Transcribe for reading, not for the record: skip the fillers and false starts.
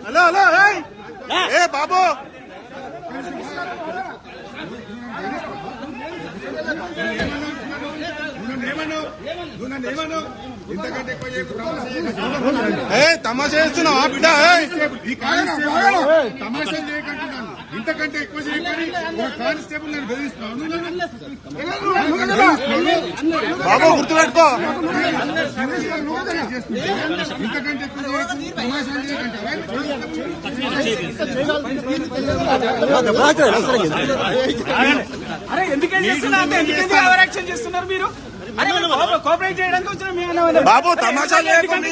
Hello hello ఏ బాబు తమాషా చేస్తున్నావా బిడ్డ? తమాషా చేయకంటున్నాను. ఇంతకంటే ఎక్కువ చేయకని కానిస్టేబుల్ నేను బెదిరిస్తున్నాను. బాబు గుర్తుపెట్టుకో. ఇంతకంటే ఎక్కువ తమాషా అరే ఎందుకంటే చేస్తున్నారు మీరు? కోఆపరేట్ చేయడానికి వచ్చిన బాబు తమాషా లేకుండా